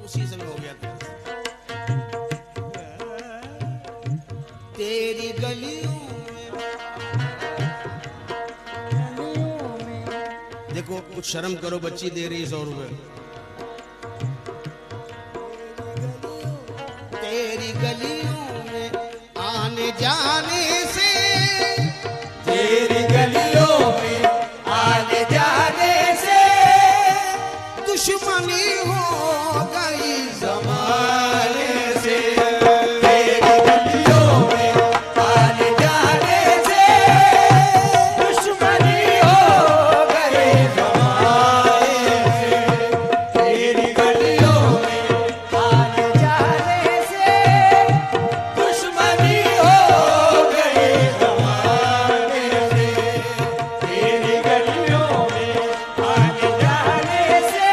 उसी समय हो गया था। तेरी गलियों में देखो, कुछ शर्म करो, बच्ची दे रही 100 रुपए। तेरी गलियों में आने जाने से, तेरी गलियों में आने जाने से दुश्मनी हो गई जमाने से। तेरी गलियों में आने जाने से दुश्मनी हो गई जमाने से। तेरी गलियों में आने जाने से दुश्मनी हो गई जमाने से। तेरी गलियों में आने जाने से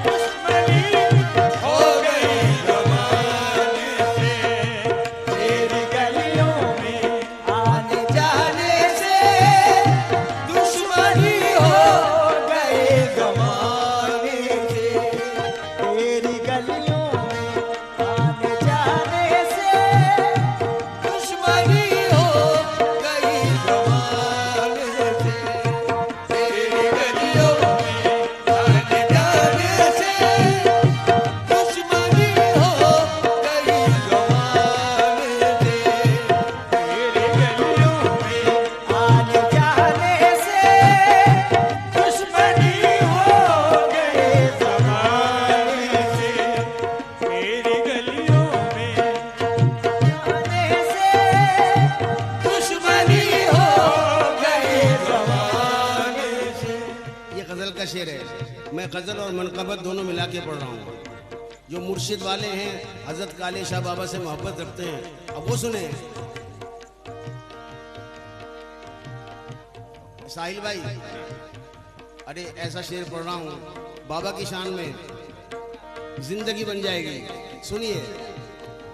दुश्मनी हो गई जमाने से। तेरी गलियों में आने जाने से दुश्मनी हो गई जमाने से। तेरी गलियों में आने जाने से दुश्मनी हो गई जमाने से। तेरी गलियों में आने जाने से दुश्मनी हो गई जमाने से। तेरी गलियों में आने जाने से दुश्मनी हो गई जमाने से। तेरी गलियों में आने से दुश्मनी हो गई जमाने से। ये गजल का शेर है। मैं गजल और मनकबत दोनों मिला के पढ़ रहा हूँ। जो मुर्शिद वाले हैं, हजरत काले शाह बाबा से मोहब्बत रखते हैं, अब वो सुने। साहिल भाई, अरे ऐसा शेर पढ़ रहा हूँ बाबा की शान में, जिंदगी बन जाएगी। सुनिए।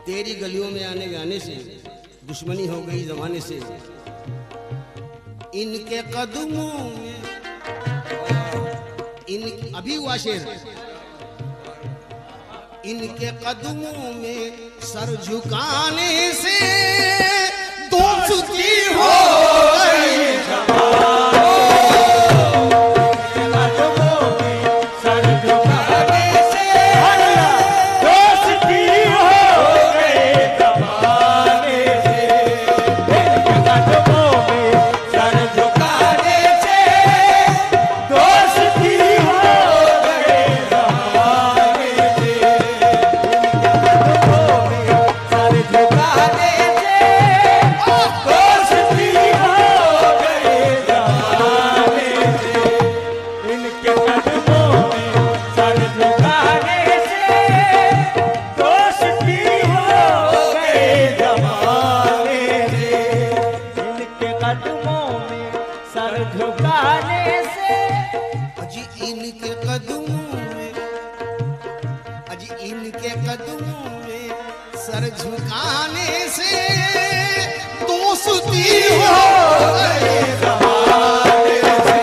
तेरी गलियों में आने जाने से दुश्मनी हो गई जमाने से, इनके कदमों में अभी हुआ शेर, इनके कदमों में सर झुकाने से दोस्ती हो गई कदमों में सर झुकाने से दोस्ती हो गई जमाने से। कदमों में सर झुकाने से दोस्ती हो गई जमाने से। कदमों में सर झुकाने से दोस्ती हो गई जमाने से। इनके कदमों में सर झुकाने से दोस्ती हो गई जमाने से। इनके कदमों में सर झुकाने से अजी इनके कदमों में, अजी इनके कदमों में सर झुकाने से दोस्ती हो गई जमाने से।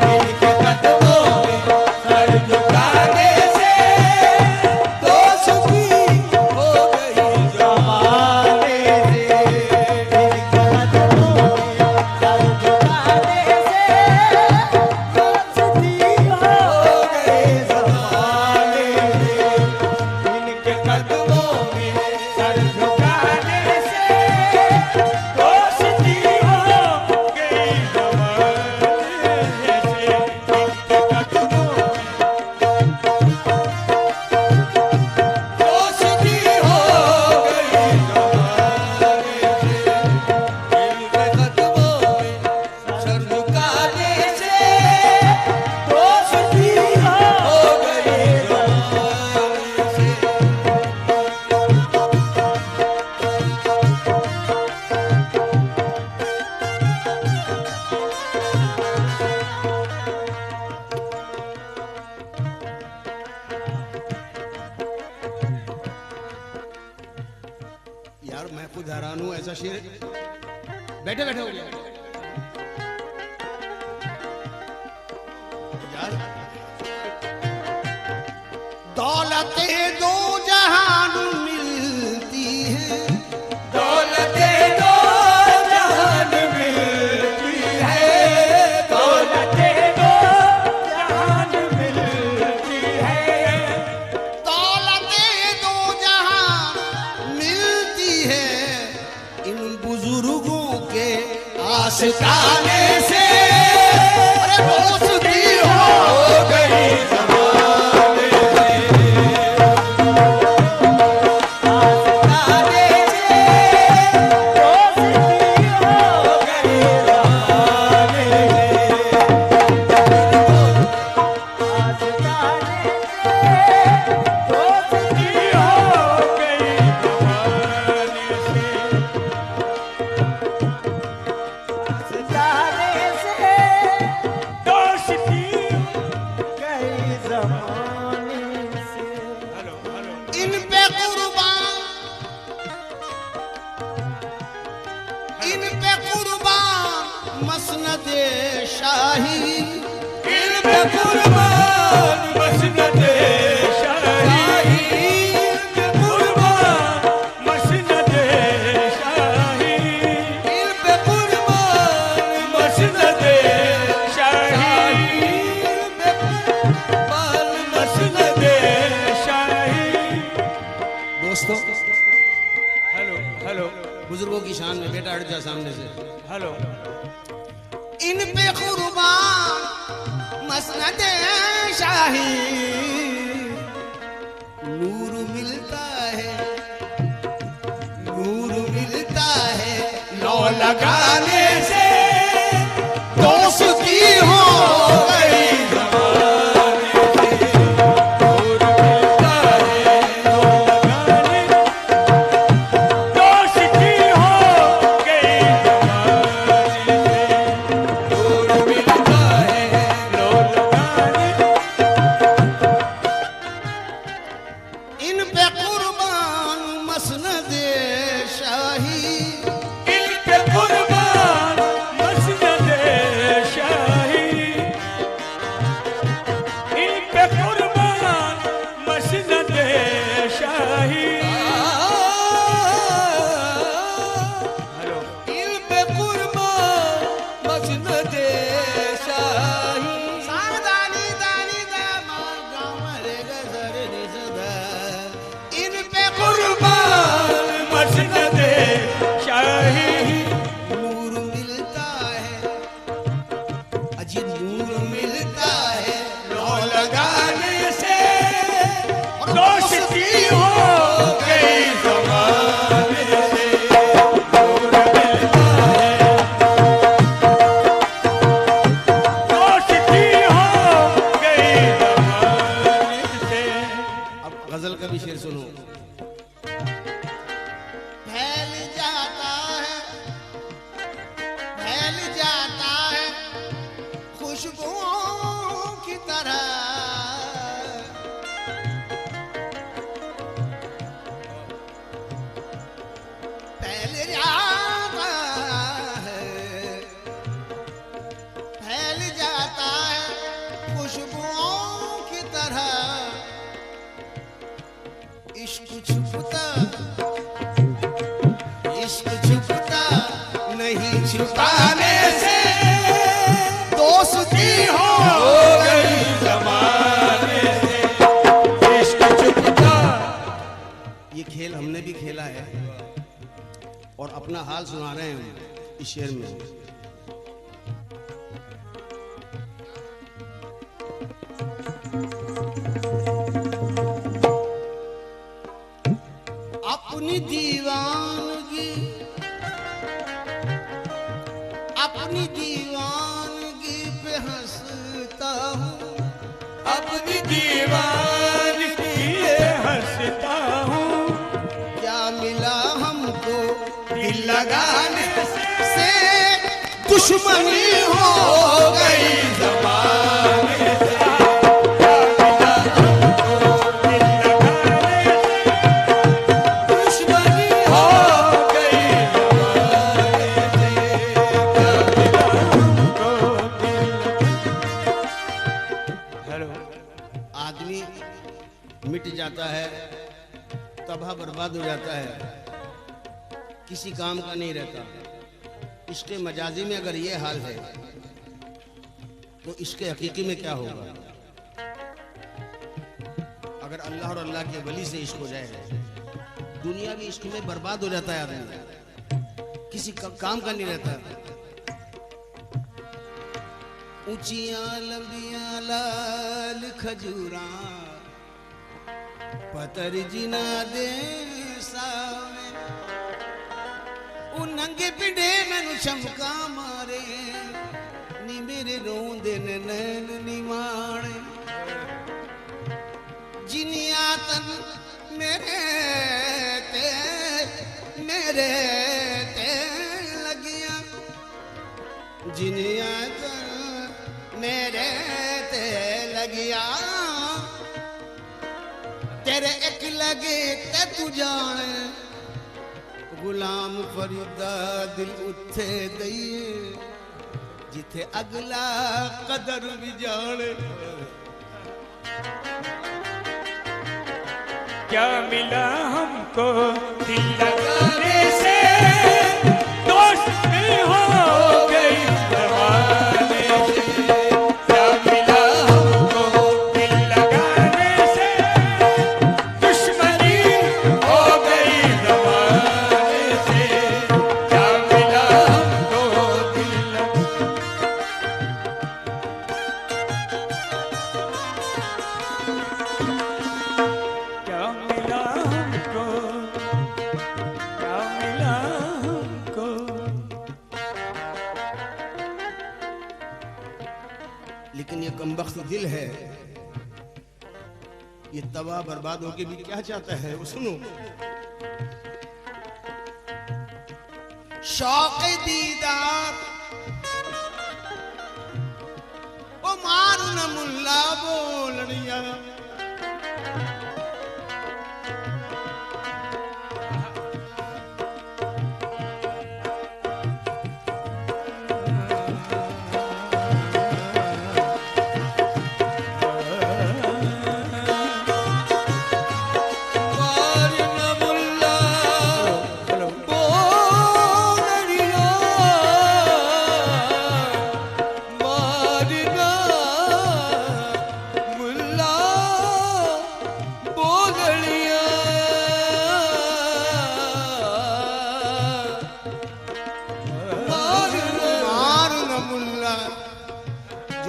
इनके कदमों में सर झुकाने से दोस्ती हो गई जमाने से। इनके कदमों में सर झुकाने से दोस्ती हो गई जमाने से। इनके कदमों में सर झुकाने से दोस्ती हैरान हूं, ऐसा शेर बैठे बैठे हो गया यार। दौलते दो जहान मिलती है, दौलते दो जहान मिलती है, दौलते दो जहान मिलती है, दौलते दो जहान मिलती है, इन बुजुर्गों के आशिकाने से। अरे दोस्ती हो गई ज़माने से, आशिकाने से दोस्ती हो गई ज़माने से, आशिकाने से दोस्ती हो गई ज़माने से, सितारे से दोस्ती गई ज़माने से। हेलो हेलो इन पे कुर्बान, इन पे कुर्बान मसनद शाही, इन पे कुर्बान मसनद शाही, इन पे कुर्बान मसनद शाही, इन पे कुर्बान मसनद शाही, इन पे कुर्बान मसनद शाही। दोस्तों हेलो हेलो बुजुर्गों की शान में, बेटा हट जा सामने से। हेलो इन पे कुर्बान मसनद शाही, नूर मिलता है, नूर मिलता है लो लगाने से। दोस्ती हो गई ज़माने से, नूर मिलता है लो लगाने, दोस्ती हो गई ज़माने से, नूर मिलता है लो लगाने, इन पे कुर्बान मसनद शाही, इन पे कुर्बान मसनद शाही, इन पे कुर्बान मसनद शाही। हेलो इन पे कुर्बान मसनद शाही, सावधानी दानी दामा गामरे गजर निसदा। इन पे कुर्बान मसनद शाही, नूर मिलता है, अजी नूर मिलता है लो लगाने से। और दोस्ती हो गई ज़माने से, नूर मिलता है, दोस्ती हो गई ज़माने से। अब गजल का भी शेर सुनो। फैल जाता है, फैल जाता है खुशबुओं की तरह, फैल जाता है, फैल जाता है खुशबुओं की तरह। इश्क छुपता, इश्क छुपता नहीं छुपाने से। दोस्ती हो गई ज़माने से, इश्क छुपता। ये खेल हमने भी खेला है और अपना हाल सुना रहे हैं हम इस शेर में। अपनी दीवानगी, अपनी दीवानगी पे हंसता हूँ, अपनी दीवानगी पे हंसता हूँ, क्या मिला हमको दिल लगाने से। दुश्मनी हो गई ज़माने से, क्या मिला हमको दिल लगाने से, दुश्मनी हो गई आदमी मिट जाता है, तबाह बर्बाद हो जाता है, किसी काम का नहीं रहता। इश्क़ मजाजी में अगर ये हाल है तो इश्क़ हकीकी में क्या होगा? अगर अल्लाह और अल्लाह के वली से इश्क़ हो जाए, दुनिया भी इश्क़ में बर्बाद हो जाता है आदमी, किसी काम का नहीं रहता। ऊंचियां लंबियां लाल खजूरा पतर जिना दे सावे, नंगे पिंडे मैनू चमका मारे, नी मेरे रोंदे नैन निमाणे, जिनिया तन मेरे ते लगिया, जिनिया तन मेरे ते लगिया, तेरे एक लगे ते तू जाने, गुलाम फरीदा दिल उथे दईए, जिथे अगला कदर भी जाने। क्या मिला हमको दिल लगाने से, दोस्ती हो गई जमाने से। क्या मिला हमको दिल लगाने से, दुश्मनी हो गई जमाने से। क्या मिला हमको दिल क्या मिला हमको, क्या मिला हमको। लेकिन ये कमबख्त दिल है, ये तबाह बर्बाद होके भी क्या चाहता है वो सुनो। शौक दीदार ओ मारू न मुल्ला बोलनिया,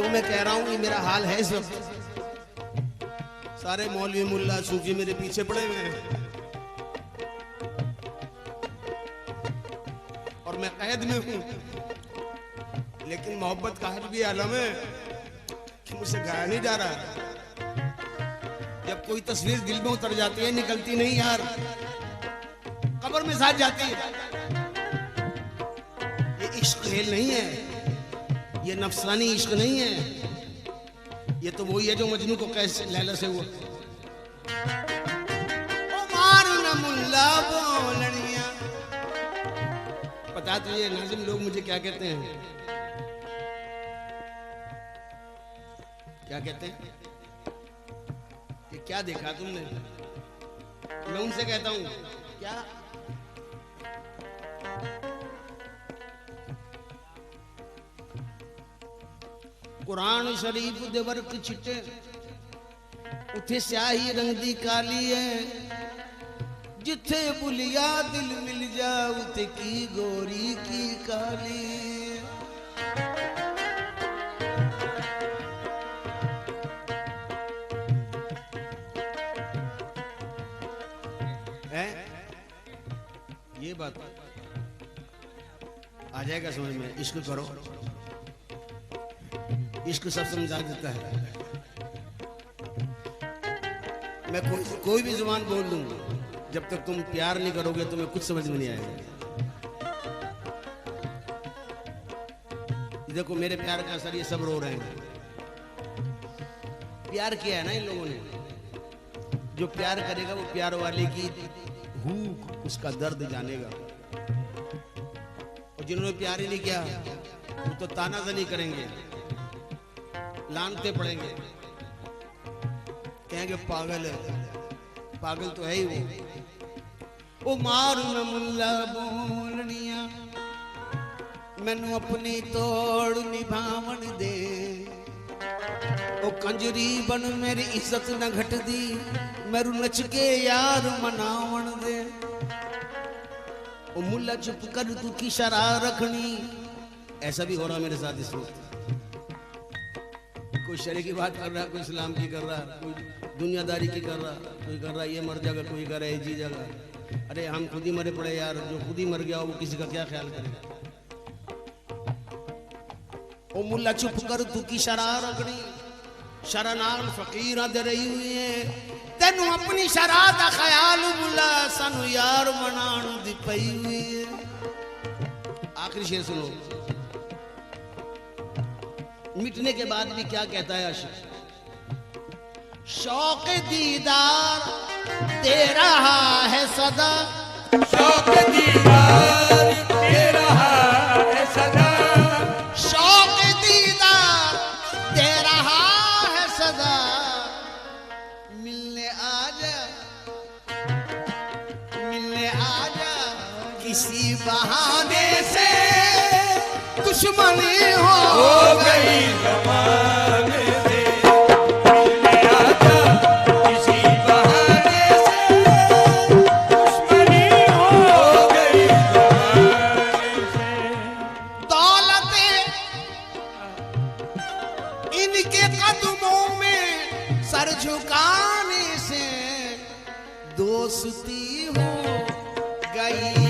मैं कह रहा हूं ये मेरा हाल है इस वक्त। सारे मौलवी मुल्ला सूफी मेरे पीछे पड़े हुए हैं और मैं कैद में हूं, लेकिन मोहब्बत का हर भी आलम है कि मुझसे गाया नहीं जा रहा। जब कोई तस्वीर दिल में उतर जाती है निकलती नहीं यार, कब्र में साथ जाती है। ये इश्क खेल नहीं है, ये नफसानी इश्क नहीं है, ये तो वही है जो मजनू को कैसे लैला से हुआ। ओ मारू न मुल्ला बोलनिया। पता तुझे नाज़िम लोग मुझे क्या कहते हैं? क्या कहते हैं? ये क्या देखा तुमने? मैं उनसे कहता हूं क्या कुरान शरीफ दे वर्क चिट्टे उथे स्याही रंग दी काली है, जिथे बुलिया दिल मिल जा उथे की गोरी की काली है। ये बात आ जाएगा समझ में। इश्क करो, इश्क सब समझा देता है। मैं कोई भी जुबान बोल दूं, जब तक तुम प्यार नहीं करोगे तुम्हें कुछ समझ में नहीं आएगा। देखो मेरे प्यार का असर, ये सब रो रहे हैं। प्यार किया है ना इन लोगों ने। जो प्यार करेगा वो प्यार वाले की भूख, उसका दर्द जानेगा। और जिन्होंने प्यार ही नहीं किया वो तो तानाज़नी करेंगे, लानते पड़ेंगे। कहेंगे पागल है, पागल तो है ही वो मारू न मुल्ला बोलनिया मैनू अपनी तोड़ निभावन दे, ओ कंजरी बन मेरी इज्जत न घट दी, मेरू नच के यार मनावन दे। ओ मुल्ला चुप कर तू की शरार रखनी। ऐसा भी हो रहा मेरे साथ इस वक्त, कोई शरीय की बात कर रहा, कोई इस्लाम की कर रहा, कोई दुनियादारी की कर रहा, कोई कर रहा ये मर जाएगा, कोई कर रहा है जी जाएगा। अरे हम खुद ही मरे पड़े यार, जो खुद ही मर गया वो किसी का क्या ख्याल करेगा। ओ मुल्ला चुप कर तू की शरार रखनी, शरनाल फकीर दे रही हुई है तेनू अपनी शराह दा ख्याल मुल्ला सानू यार मनाण दी पई हुई है। आखिरी शेर सुनो, मिटने के बाद भी क्या कहता है आशिक, शौक दीदार दे रहा है सदा, शौक दीदार दे रहा है सदा, शौक दीदार दे रहा है सदा, मिलने आजा किसी बहाने से, दुश्मनी हो गई ज़माने से, मिलने आजा किसी बहाने से, दुश्मनी हो गई ज़माने से। दौलते इनके कदमों में सर झुकाने से दोस्ती हो गई